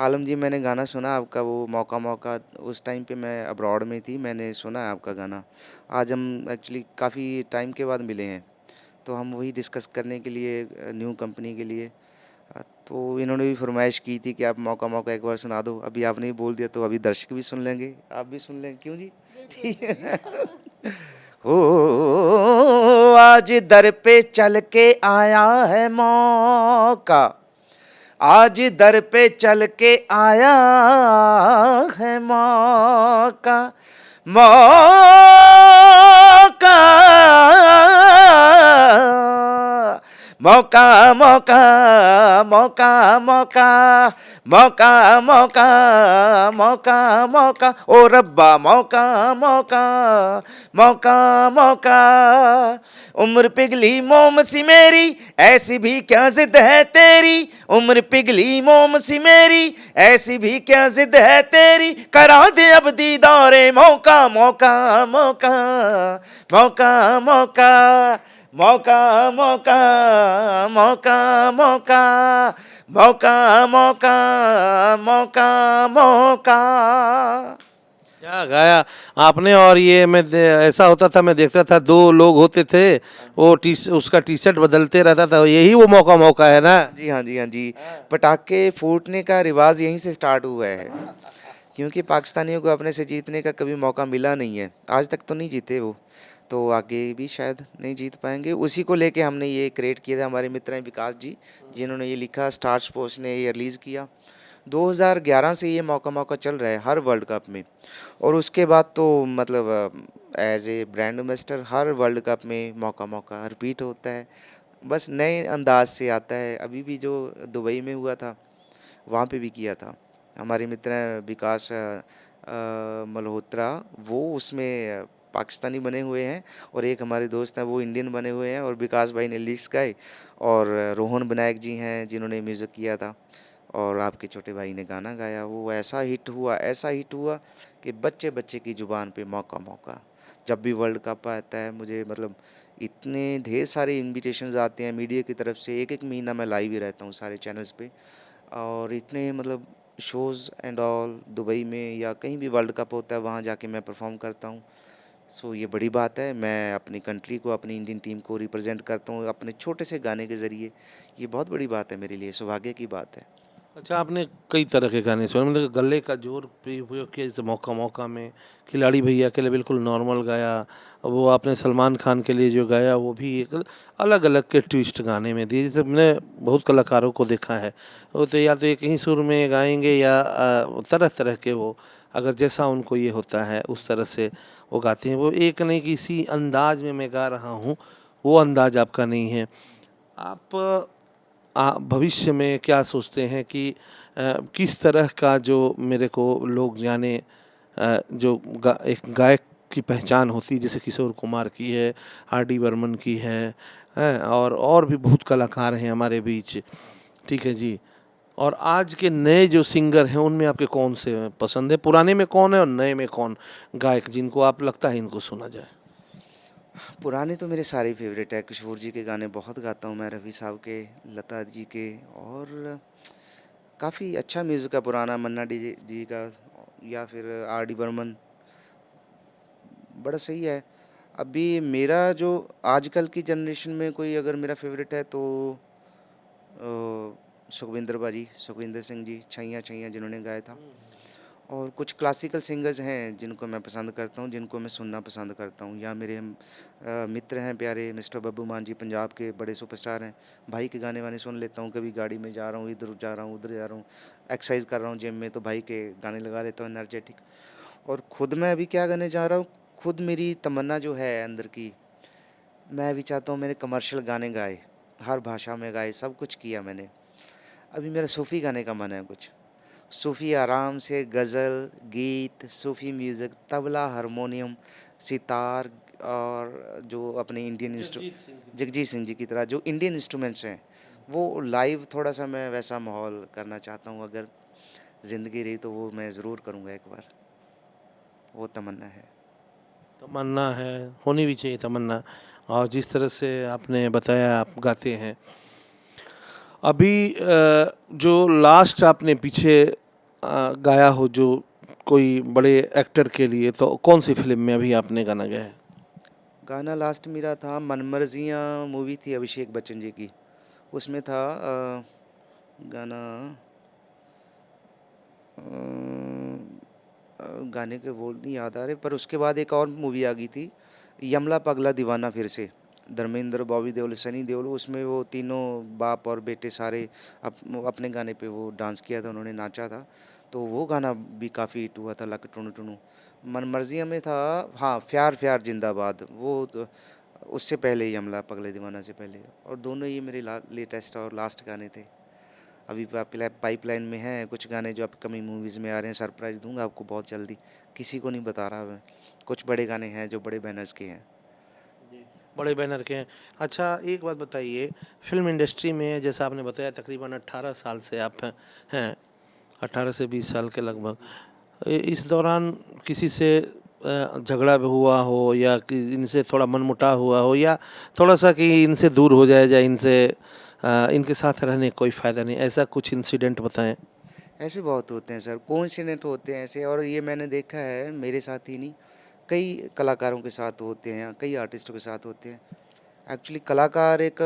Speaker 2: आलम जी मैंने गाना सुना आपका, वो मौका मौका, उस टाइम पे मैं अब्रॉड में थी, मैंने सुना है आपका गाना। आज हम एक्चुअली काफ़ी टाइम के बाद मिले हैं, तो हम वही डिस्कस करने के लिए न्यू कंपनी के लिए, तो इन्होंने भी फरमाइश की थी कि आप मौका मौका एक बार सुना दो। अभी आपने ही बोल दिया तो अभी दर्शक भी सुन लेंगे, आप भी सुन लेंगे, क्यों जी? ठीक है। हो आज दर पे चल के आया है मौका, आज दर पे चल के आया है मौका, मौका, मौका, मौका, मौका, मौका, मौका, मौका, मौका, मौका, ओ रब्बा मौका, मौका, मौका, मौका। उम्र पिघली मोम सी मेरी, ऐसी भी क्या जिद है तेरी, उम्र पिघली मोम सी मेरी, ऐसी भी क्या जिद है तेरी, करा दे अब दीदारे मौका, मौका, मौका, मौका, मौका, मौका, मौका, मौका, मौका, मौका, मौका, मौका, मौका।
Speaker 1: क्या गाया आपने। और ये ऐसा होता था, मैं देखता था दो लोग होते थे, वो उसका टी शर्ट बदलते रहता था, यही वो मौका मौका है ना?
Speaker 2: जी हाँ, जी हाँ, जी। पटाखे फूटने का रिवाज यहीं से स्टार्ट हुआ है, क्योंकि पाकिस्तानियों को अपने से जीतने का कभी मौका मिला नहीं है, आज तक तो नहीं जीते वो, तो आगे भी शायद नहीं जीत पाएंगे। उसी को लेके हमने ये क्रिएट किया था, हमारे मित्र हैं विकास जी, जिन्होंने ये लिखा, स्टार स्पोर्ट्स ने ये रिलीज़ किया। 2011 से ये मौका मौका चल रहा है हर वर्ल्ड कप में, और उसके बाद तो मतलब एज ए ब्रांड एम्बेसडर हर वर्ल्ड कप में मौका मौका रिपीट होता है, बस नए अंदाज से आता है। अभी भी जो दुबई में हुआ था वहाँ पे भी किया था। हमारे मित्र हैं विकास मल्होत्रा, वो उसमें पाकिस्तानी बने हुए हैं, और एक हमारे दोस्त हैं वो इंडियन बने हुए हैं, और विकास भाई ने लिरिक्स गाए, और रोहन विनायक जी हैं जिन्होंने म्यूज़िक किया था, और आपके छोटे भाई ने गाना गाया। वो ऐसा हिट हुआ, ऐसा हिट हुआ कि बच्चे बच्चे की ज़ुबान पे मौका मौका। जब भी वर्ल्ड कप आता है, मुझे मतलब इतने ढेर सारे इन्विटेशंस आते हैं मीडिया की तरफ से, एक एक महीना मैं लाइव ही रहता हूँ सारे चैनल्स पे, और इतने मतलब शोज़ एंड ऑल, दुबई में या कहीं भी वर्ल्ड कप होता है वहाँ जाके मैं परफॉर्म करता हूँ। सो ये बड़ी बात है, मैं अपनी कंट्री को, अपनी इंडियन टीम को रिप्रेजेंट करता हूँ अपने छोटे से गाने के ज़रिए। ये बहुत बड़ी बात है मेरे लिए, सौभाग्य की बात है।
Speaker 1: अच्छा, आपने कई तरह के गाने सुने, मतलब गले का जोर भी उपयोग किया, जैसे मौका मौका में खिलाड़ी भैया के लिए बिल्कुल नॉर्मल गाया, वो आपने सलमान खान के लिए जो गाया वो भी एक अलग अलग के ट्विस्ट गाने में दिए। जैसे मैंने बहुत कलाकारों को देखा है, वो तो या तो एक ही सुर में गाएंगे या तरह तरह के वो अगर जैसा उनको ये होता है उस तरह से वो गाते हैं। वो एक नहीं कि इसी अंदाज में मैं गा रहा हूँ, वो अंदाज आपका नहीं है। आप भविष्य में क्या सोचते हैं कि किस तरह का जो मेरे को लोग जाने, जो एक गायक की पहचान होती है, जैसे किशोर कुमार की है, आर डी बर्मन की है, और भी बहुत कलाकार हैं हमारे बीच, ठीक है जी। और आज के नए जो सिंगर हैं उनमें आपके कौन से पसंद है, पुराने में कौन है और नए में कौन गायक जिनको आप लगता है इनको सुना जाए?
Speaker 2: पुराने तो मेरे सारे फेवरेट है, किशोर जी के गाने बहुत गाता हूँ मैं, रफ़ी साहब के, लता जी के, और काफ़ी अच्छा म्यूज़िक है पुराना, मन्ना डी जी का, या फिर आर डी बर्मन, बड़ा सही है। अभी मेरा जो आजकल की जनरेशन में कोई अगर मेरा फेवरेट है तो सुखविंदर बाजी, सुखविंदर सिंह जी, छैया छैया जिन्होंने गाया था। और कुछ क्लासिकल सिंगर्स हैं जिनको मैं पसंद करता हूँ, जिनको मैं सुनना पसंद करता हूँ, या मेरे मित्र हैं प्यारे, मिस्टर बब्बू मान जी, पंजाब के बड़े सुपरस्टार हैं, भाई के गाने वाने सुन लेता हूँ। कभी गाड़ी में जा रहा हूँ, इधर जा रहा हूँ, उधर जा रहा हूँ, एक्सरसाइज कर रहा हूँ जिम में, तो भाई के गाने लगा लेता हूँ एनर्जेटिक। और खुद मैं अभी क्या गाने जा रहा हूँ, खुद मेरी तमन्ना जो है अंदर की, मैं भी चाहता हूँ मैंने कमर्शियल गाने गाए, हर भाषा में गाए, सब कुछ किया मैंने। अभी मेरा सूफ़ी गाने का मन है कुछ, सूफ़ी आराम से गज़ल, गीत, सूफ़ी म्यूज़िक, तबला, हारमोनियम, सितार, और जो अपने इंडियन जगजीत सिंह जी की तरह जो इंडियन इंस्ट्रूमेंट्स हैं, वो लाइव थोड़ा सा मैं वैसा माहौल करना चाहता हूँ। अगर ज़िंदगी रही तो वो मैं ज़रूर करूँगा एक बार, वो तमन्ना है।
Speaker 1: तमन्ना है, होनी भी चाहिए तमन्ना। और जिस तरह से आपने बताया आप गाते हैं, अभी जो लास्ट आपने पीछे गाया हो जो कोई बड़े एक्टर के लिए, तो कौन सी फिल्म में अभी आपने गाना गाया है?
Speaker 2: गाना लास्ट मेरा था मनमर्जियाँ, मूवी थी अभिषेक बच्चन जी की, उसमें था गाना, गाने के बोल नहीं याद आ रहे, पर उसके बाद एक और मूवी आ गई थी, यमला पगला दीवाना फिर से, धर्मेंद्र, बॉबी देओल, सनी देओल, उसमें वो तीनों बाप और बेटे सारे अपने गाने पे वो डांस किया था, उन्होंने नाचा था, तो वो गाना भी काफ़ी हिट हुआ था, लक टुनु टुनु। मन मर्जिया में था, हाँ, प्यार प्यार जिंदाबाद, वो तो उससे पहले, यमला पगले दीवाना से पहले, और दोनों ये मेरे लेटेस्ट और लास्ट गाने थे। अभी पाइपलाइन में हैं कुछ गाने जो अपकमिंग मूवीज़ में आ रहे हैं, सरप्राइज़ दूंगा आपको बहुत जल्दी, किसी को नहीं बता रहा मैं। कुछ बड़े गाने हैं जो बड़े बैनर्स के हैं।
Speaker 1: बड़े बैनर के हैं। अच्छा, एक बात बताइए, फिल्म इंडस्ट्री में जैसा आपने बताया तकरीबन 18 साल से आप हैं, 18 से 20 साल के लगभग। इस दौरान किसी से झगड़ा भी हुआ हो, या कि इनसे थोड़ा मनमुटाव हुआ हो, या थोड़ा सा कि इनसे दूर हो जाए, या इनसे इनके साथ रहने का कोई फ़ायदा नहीं, ऐसा कुछ इंसिडेंट बताएं?
Speaker 2: ऐसे बहुत होते हैं सर, कोइंसिडेंट होते हैं ऐसे, और ये मैंने देखा है मेरे साथ ही नहीं, कई कलाकारों के साथ होते हैं, कई आर्टिस्टों के साथ होते हैं। एक्चुअली कलाकार एक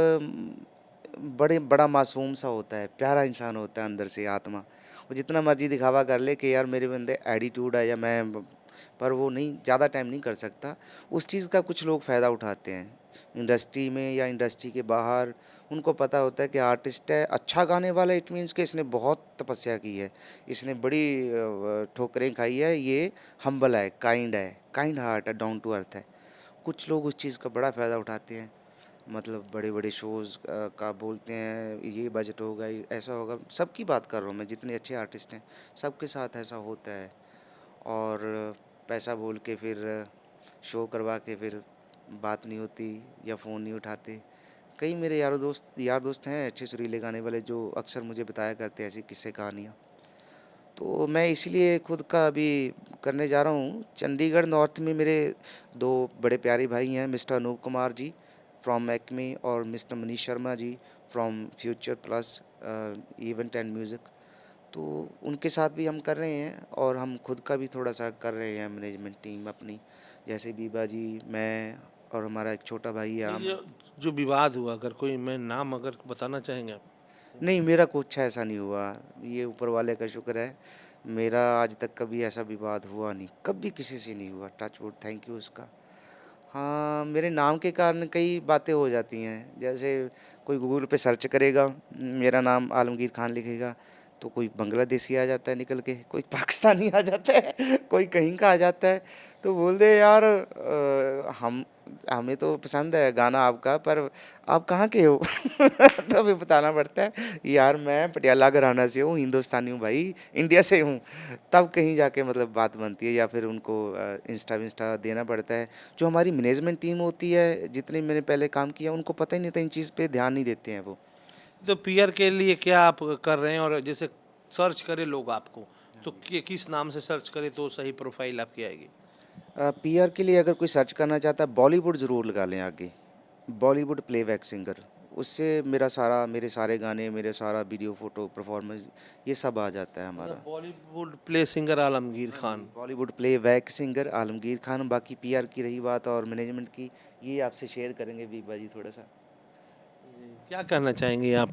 Speaker 2: बड़ा मासूम सा होता है, प्यारा इंसान होता है अंदर से, आत्मा, वो जितना मर्जी दिखावा कर ले कि यार मेरे बंदे एटीट्यूड है, या मैं, पर वो नहीं, ज़्यादा टाइम नहीं कर सकता। उस चीज़ का कुछ लोग फ़ायदा उठाते हैं इंडस्ट्री में या इंडस्ट्री के बाहर। उनको पता होता है कि आर्टिस्ट है, अच्छा गाने वाला, इट मीन्स कि इसने बहुत तपस्या की है, इसने बड़ी ठोकरें खाई है, ये हम्बल है, काइंड हार्ट है, डाउन टू अर्थ है। कुछ लोग उस चीज़ का बड़ा फ़ायदा उठाते हैं, मतलब बड़े बड़े शोज़ का बोलते हैं ये बजट होगा, ऐसा होगा, सबकी बात कर रहा हूँ मैं, जितने अच्छे आर्टिस्ट हैं सबके साथ ऐसा होता है। और पैसा बोल के फिर शो करवा के फिर बात नहीं होती या फ़ोन नहीं उठाते। कई मेरे यार दोस्त हैं अच्छे सुरीले गाने वाले, जो अक्सर मुझे बताया करते हैं ऐसी किस्से कहानियाँ। तो मैं इसलिए खुद का अभी करने जा रहा हूँ चंडीगढ़ नॉर्थ में। मेरे दो बड़े प्यारे भाई हैं, mister Anup Kumar ji from Acme, और mister Manish Sharma ji from future plus event and music. तो उनके साथ भी हम कर रहे हैं, और हम खुद का भी थोड़ा सा कर रहे हैं मैनेजमेंट टीम अपनी, जैसे बीबा जी, मैं, और हमारा एक छोटा भाई है
Speaker 1: ये
Speaker 2: हम।
Speaker 1: जो विवाद हुआ, अगर कोई मैं नाम अगर बताना चाहेंगे आप? थे?
Speaker 2: नहीं, मेरा कुछ ऐसा नहीं हुआ, ये ऊपर वाले का शुक्र है। मेरा आज तक कभी ऐसा विवाद हुआ नहीं, कभी किसी से नहीं हुआ, टच वुड, थैंक यू उसका। हाँ, मेरे नाम के कारण कई बातें हो जाती हैं, जैसे कोई गूगल पे सर्च करेगा, मेरा नाम आलमगीर खान लिखेगा, तो कोई बांग्लादेशी आ जाता है निकल के, कोई पाकिस्तानी आ जाता है, कोई कहीं का आ जाता है, तो बोल दे यार हमें तो पसंद है गाना आपका, पर आप कहाँ के हो? तो फिर बताना पड़ता है यार मैं पटियाला घराना से हूँ, हिंदुस्तानी हूँ भाई, इंडिया से हूँ। तब कहीं जाके मतलब बात बनती है, या फिर उनको इंस्टा विंस्टा देना पड़ता है। जो हमारी मैनेजमेंट टीम होती है, जितनी मैंने पहले काम किया, उनको पता ही नहीं था, इन चीज़ पे ध्यान नहीं देते हैं वो।
Speaker 1: तो पीआर के लिए क्या आप कर रहे हैं, और जैसे सर्च करें लोग आपको, तो किस नाम से सर्च करें तो सही प्रोफाइल आपकी आएगी?
Speaker 2: पीआर के लिए अगर कोई सर्च करना चाहता है, बॉलीवुड ज़रूर लगा लें आगे, बॉलीवुड प्लेबैक सिंगर, उससे मेरे सारे गाने, मेरे सारा वीडियो फोटो परफॉर्मेंस, ये सब आ जाता है हमारा।
Speaker 1: Bollywood play singer Alamgir Khan.
Speaker 2: Bollywood playback singer Alamgir Khan. बाकी पीआर की रही बात और मैनेजमेंट की, ये आपसे शेयर करेंगे बीबा जी थोड़ा सा।
Speaker 1: क्या कहना चाहेंगे आप,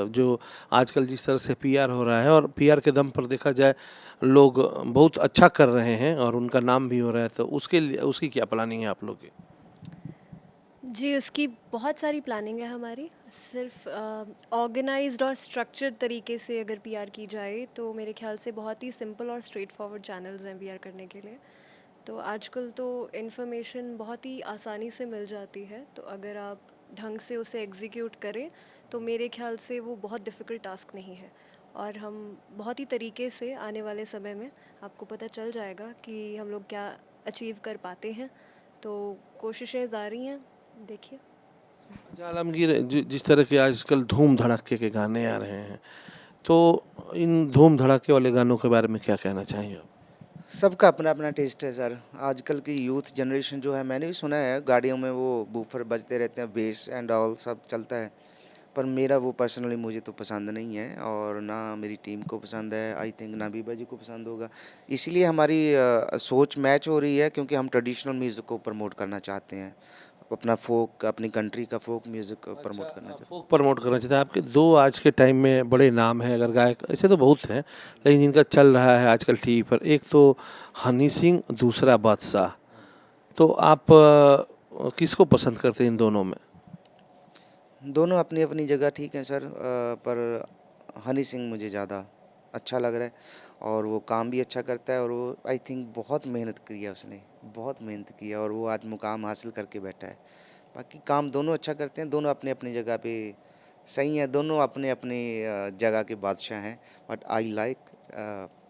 Speaker 1: जो आजकल जिस तरह से पीआर हो रहा है, और पीआर के दम पर देखा जाए लोग बहुत अच्छा कर रहे हैं और उनका नाम भी हो रहा है, तो उसके लिए उसकी क्या प्लानिंग है आप लोग की?
Speaker 3: जी, उसकी बहुत सारी प्लानिंग है हमारी। सिर्फ ऑर्गेनाइज्ड और स्ट्रक्चर्ड तरीके से अगर पीआर की जाए तो मेरे ख्याल से बहुत ही सिंपल और स्ट्रेट फॉरवर्ड चैनल्स हैं पीआर करने के लिए। तो आजकल तो इन्फॉर्मेशन बहुत ही आसानी से मिल जाती है, तो अगर आप ढंग से उसे एग्जीक्यूट करें तो मेरे ख्याल से वो बहुत डिफ़िकल्ट टास्क नहीं है। और हम बहुत ही तरीके से आने वाले समय में आपको पता चल जाएगा कि हम लोग क्या अचीव कर पाते हैं। तो कोशिशें जारी हैं, देखिए।
Speaker 1: अच्छा आलमगीर, जिस तरह के आजकल धूम धड़ाके के गाने आ रहे हैं, तो इन धूम धड़ाके वाले गानों के बारे में क्या कहना चाहेंगे आप?
Speaker 2: सबका अपना अपना टेस्ट है सर। आजकल की यूथ जनरेशन जो है, मैंने भी सुना है गाड़ियों में वो बूफर बजते रहते हैं, बेस एंड ऑल सब चलता है, पर मेरा वो पर्सनली मुझे तो पसंद नहीं है, और ना मेरी टीम को पसंद है, आई थिंक ना बीबा जी को पसंद होगा। इसीलिए हमारी सोच मैच हो रही है, क्योंकि हम ट्रेडिशनल म्यूज़िक को प्रमोट करना चाहते हैं, अपना फोक, अपनी कंट्री का फोक म्यूज़िक प्रमोट करना चाहते हैं।
Speaker 1: फोक प्रमोट करना चाहते हैं। आपके दो आज के टाइम में बड़े नाम हैं, अगर गायक ऐसे तो बहुत हैं, लेकिन जिनका चल रहा है आजकल टीवी पर, एक तो हनी सिंह, दूसरा बादशाह। तो आप किसको पसंद करते हैं इन दोनों में?
Speaker 2: दोनों अपनी अपनी जगह ठीक हैं सर, पर हनी सिंह मुझे ज़्यादा अच्छा लग रहा है, और वो काम भी अच्छा करता है, और वो आई थिंक बहुत मेहनत की है उसने, बहुत मेहनत की है, और वो आज मुकाम हासिल करके बैठा है। बाकी काम दोनों अच्छा करते हैं, दोनों अपने अपनी जगह पे सही हैं, दोनों अपने अपने जगह के बादशाह हैं, but I like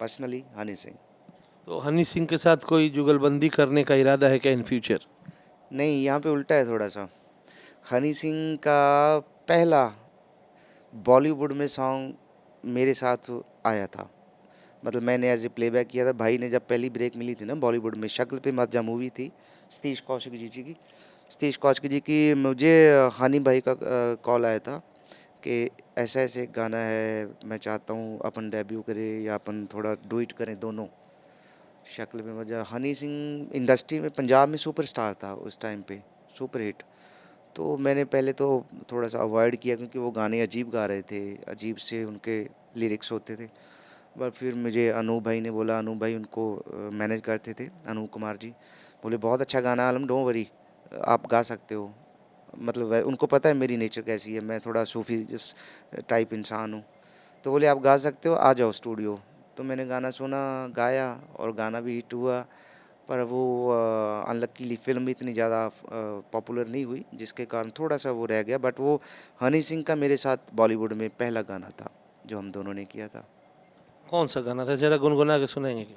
Speaker 2: personally Honey Singh.
Speaker 1: तो हनी सिंह के साथ कोई जुगलबंदी करने का इरादा है क्या इन फ्यूचर?
Speaker 2: नहीं, यहाँ पे उल्टा है थोड़ा सा। हनी सिंह का पहला बॉलीवुड में सॉन्ग मेरे साथ आया था, मतलब मैंने एज ए प्लेबैक किया था। भाई ने जब पहली ब्रेक मिली थी ना बॉलीवुड में, शक्ल पे मत जा मूवी थी, सतीश कौशिक जी की, सतीश कौशिक जी की, मुझे हनी भाई का कॉल आया था कि ऐसा ऐसे एक गाना है, मैं चाहता हूँ अपन डेब्यू करें या अपन थोड़ा डुइट करें दोनों। शक्ल पे मत जा, हनी सिंह इंडस्ट्री में पंजाब में सुपरस्टार था उस टाइम पे, सुपर हिट। तो मैंने पहले तो थोड़ा सा अवॉइड किया, क्योंकि वो गाने अजीब गा रहे थे, अजीब से उनके लिरिक्स होते थे। बट फिर मुझे अनूप भाई ने बोला, अनूप भाई उनको मैनेज करते थे, अनूप कुमार जी, बोले बहुत अच्छा गाना आलम, डोंट वरी, आप गा सकते हो। मतलब उनको पता है मेरी नेचर कैसी है, मैं थोड़ा सूफी जिस टाइप इंसान हूँ, तो बोले आप गा सकते हो, आ जाओ स्टूडियो। तो मैंने गाना सुना, गाया, और गाना भी हिट हुआ, पर वो अनलक्कीली फिल्म इतनी ज़्यादा पॉपुलर नहीं हुई, जिसके कारण थोड़ा सा वो रह गया। बट वो हनी सिंह का मेरे साथ बॉलीवुड में पहला गाना था जो हम दोनों ने किया था।
Speaker 1: कौन सा गाना था, जरा गुनगुना के सुनाएंगे क्या?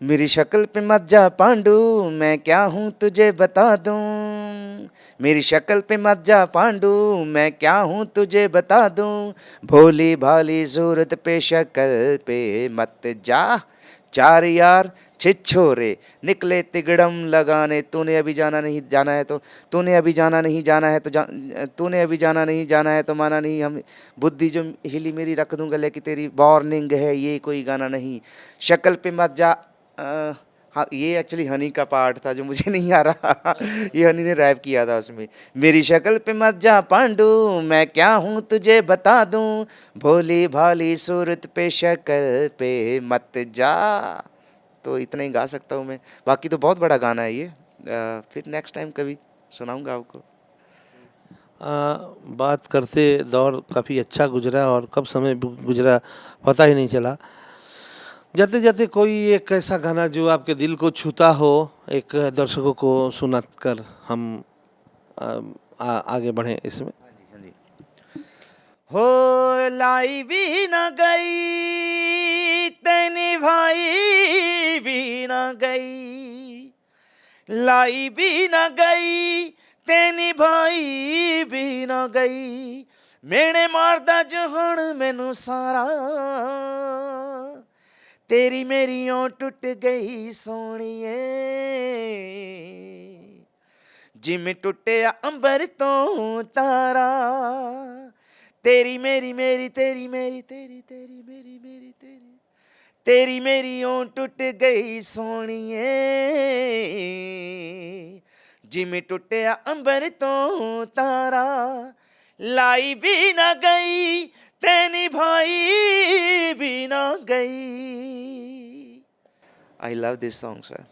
Speaker 2: मेरी शक्ल पे मत जा पांडू, मैं क्या हूँ तुझे बता दूँ, मेरी शक्ल पे मत जा पांडू, मैं क्या हूँ तुझे बता दूँ, भोली भाली सूरत पे शक्ल पे मत जा, चार यार छिछोरे निकले तिगड़म लगाने, तूने अभी जाना नहीं जाना है तो, तूने अभी जाना नहीं जाना है तो तूने अभी जाना नहीं जाना है तो माना नहीं, हम बुद्धि जो हिली मेरी रख दूंगा, लेकिन तेरी वार्निंग है ये कोई गाना नहीं, शक्ल पे मत जा हाँ, ये एक्चुअली हनी का पार्ट था जो मुझे नहीं आ रहा। ये हनी ने रैप किया था उसमें। मेरी शक्ल पे मत जा पांडू, मैं क्या हूँ तुझे बता दूँ, भोली भाली सूरत पे शक्ल पे मत जा। तो इतना ही गा सकता हूँ मैं, बाकी तो बहुत बड़ा गाना है ये। फिर नेक्स्ट टाइम कभी सुनाऊंगा आपको।
Speaker 1: बात करते दौर काफ़ी अच्छा गुजरा और कब समय गुजरा पता ही नहीं चला। जाते जाते कोई एक ऐसा गाना जो आपके दिल को छूता हो, एक दर्शकों को सुना कर हम आगे बढ़ें इसमें।
Speaker 2: हाँ जी, हाँ जी। हो लाई भी न गई तेनी भाई भी न गई, लाई भी न गई तेनी भाई भी न गई, मेने मारदा जहन मैनू सारा, तेरी मेरी ओं टुट गई सोनिए, जिमें टुटिया अंबर तो तारा, तेरी मेरी मेरी तेरी मेरी तेरी तेरी मेरी मेरी तेरी, तेरी मेरी ओं टुट गई सोनिए, जिमें टुटिया अंबर तो तारा, लाई भी ना गई तेनी भाई भी ना गई। I love this song sir.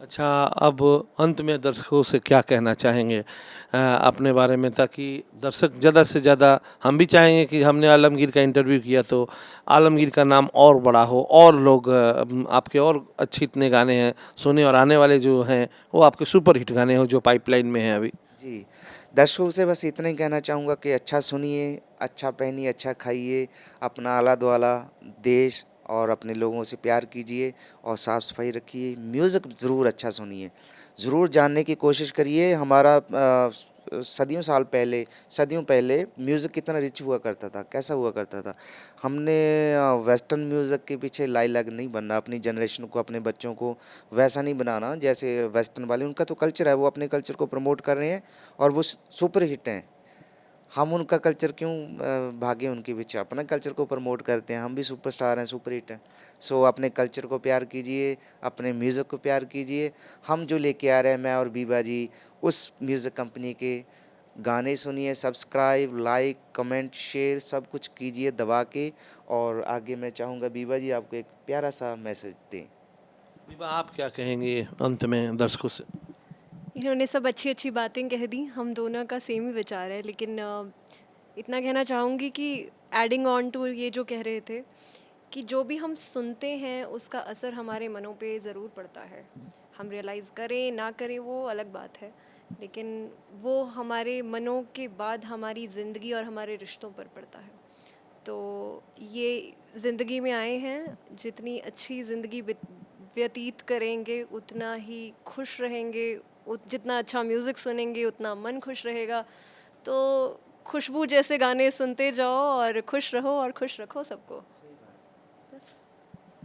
Speaker 1: अच्छा, अब अंत में दर्शकों से क्या कहना चाहेंगे अपने बारे में, ताकि दर्शक ज़्यादा से ज़्यादा, हम भी चाहेंगे कि हमने आलमगीर का इंटरव्यू किया तो आलमगीर का नाम और बड़ा हो, और लोग आपके और अच्छे इतने गाने हैं सुने, और आने वाले जो हैं वो आपके सुपर हिट गाने हो जो पाइपलाइन में हैं अभी।
Speaker 2: जी, दर्शकों से बस इतना ही कहना चाहूँगा कि अच्छा सुनिए, अच्छा पहनिए, अच्छा खाइए, अपना आला दुआला देश और अपने लोगों से प्यार कीजिए और साफ़ सफाई रखिए। म्यूज़िक ज़रूर अच्छा सुनिए, ज़रूर जानने की कोशिश करिए। हमारा सदियों पहले म्यूज़िक कितना रिच हुआ करता था, कैसा हुआ करता था। हमने वेस्टर्न म्यूज़िक के पीछे लाई लग नहीं बनना, अपनी जनरेशन को, अपने बच्चों को वैसा नहीं बनाना जैसे वेस्टर्न वाले। उनका तो कल्चर है, वो अपने कल्चर को प्रमोट कर रहे हैं और वो सुपर हिट हैं। हम उनका कल्चर क्यों भागे उनके पीछे, अपना कल्चर को प्रमोट करते हैं। हम भी सुपरस्टार हैं, सुपर हिट हैं। सो अपने कल्चर को प्यार कीजिए, अपने म्यूज़िक को प्यार कीजिए। हम जो लेके आ रहे हैं, मैं और बीबा जी, उस म्यूज़िक कंपनी के गाने सुनिए, सब्सक्राइब, लाइक, कमेंट, शेयर सब कुछ कीजिए दबा के। और आगे मैं चाहूँगा बीबा जी आपको एक प्यारा सा मैसेज दें।
Speaker 1: विभा, आप क्या कहेंगे अंत में दर्शकों से?
Speaker 3: इन्होंने सब अच्छी अच्छी बातें कह दी, हम दोनों का सेम ही विचार है, लेकिन इतना कहना चाहूँगी कि एडिंग ऑन टू ये जो कह रहे थे कि जो भी हम सुनते हैं उसका असर हमारे मनों पे ज़रूर पड़ता है। हम रियलाइज़ करें ना करें वो अलग बात है, लेकिन वो हमारे मनों के बाद हमारी ज़िंदगी और हमारे रिश्तों पर पड़ता है। तो ये ज़िंदगी में आए हैं, जितनी अच्छी ज़िंदगी व्यतीत करेंगे उतना ही खुश रहेंगे, जितना अच्छा म्यूज़िक सुनेंगे उतना मन खुश रहेगा। तो खुशबू जैसे गाने सुनते जाओ और खुश रहो और खुश रखो सबको। बस।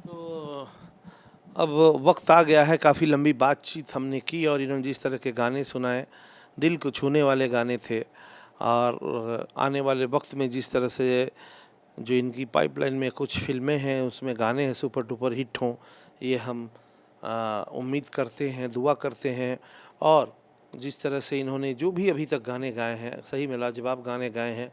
Speaker 1: तो अब वक्त आ गया है, काफ़ी लंबी बातचीत हमने की और इन्होंने जिस तरह के गाने सुनाए, दिल को छूने वाले गाने थे, और आने वाले वक्त में जिस तरह से जो इनकी पाइपलाइन में कुछ फिल्में हैं उसमें गाने हैं सुपर डुपर हिट हों, ये हम उम्मीद करते हैं, दुआ करते हैं। और जिस तरह से इन्होंने जो भी अभी तक गाने गाए हैं, सही में लाजवाब गाने गाए हैं,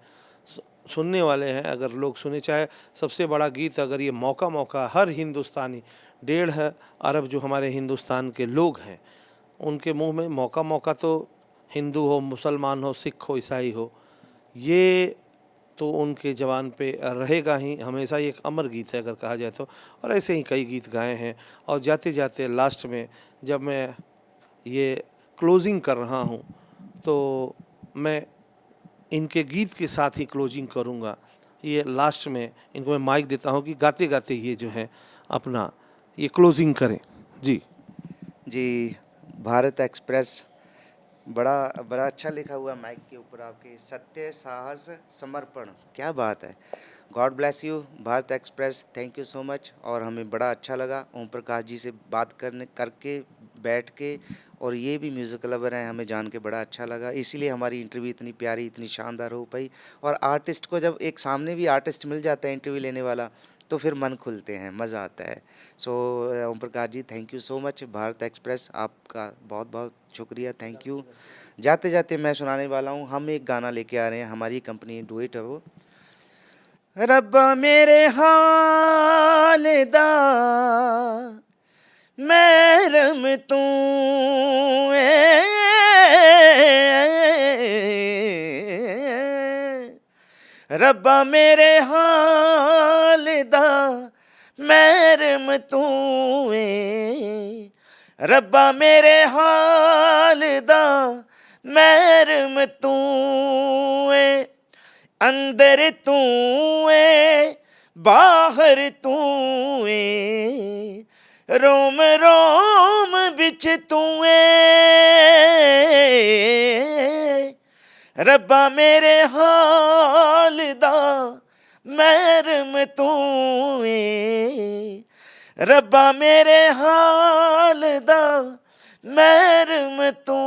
Speaker 1: सुनने वाले हैं। अगर लोग सुने, चाहे सबसे बड़ा गीत, अगर ये मौका हर हिंदुस्तानी, 1.5 अरब जो हमारे हिंदुस्तान के लोग हैं, उनके मुंह में मौका तो हिंदू हो, मुसलमान हो, सिख हो, ईसाई हो, ये तो उनके ज़बान पे रहेगा ही हमेशा। ये एक अमर गीत है अगर कहा जाए तो। और ऐसे ही कई गीत गाए हैं। और जाते जाते लास्ट में जब मैं ये क्लोजिंग कर रहा हूँ तो मैं इनके गीत के साथ ही क्लोजिंग करूँगा। ये लास्ट में इनको मैं माइक देता हूँ कि गाते गाते ये जो है अपना ये क्लोजिंग करें। जी
Speaker 2: जी, भारत एक्सप्रेस, बड़ा बड़ा अच्छा लिखा हुआ माइक के ऊपर आपके, सत्य, साहस, समर्पण, क्या बात है। God bless you Bharat express, thank you so much. और हमें बड़ा अच्छा लगा ओम प्रकाश जी से बात करके बैठ के, और ये भी म्यूज़िक लवर हैं, हमें जान के बड़ा अच्छा लगा। इसीलिए हमारी इंटरव्यू इतनी प्यारी, इतनी शानदार हो पाई। और आर्टिस्ट को जब एक सामने भी आर्टिस्ट मिल जाता है इंटरव्यू लेने वाला, तो फिर मन खुलते हैं, मज़ा आता है। So Om Prakash ji, thank you so much. Bharat express आपका बहुत बहुत शुक्रिया, थैंक यू। जाते जाते मैं सुनाने वाला हूँ, हम एक गाना लेके आ रहे हैं, हमारी कंपनी डुएट है वो। रब्बा मेरे हाल दा महरम तू रब्बा मेरे हाल दा महरम तू रब्बा मेरे हाल दा महरम तू अंदर तू बाहर तू रोम रोम बिच तू रब्बा मेरे हाल दा महरम तू रब्बा मेरे हाल दा महरम तू